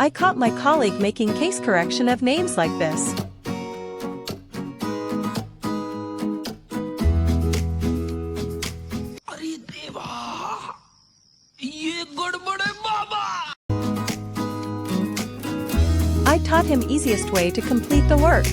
I caught my colleague making case correction of names like this. अरे देवा, ये गड़बड़ है बाबा। I taught him easiest way to complete the work.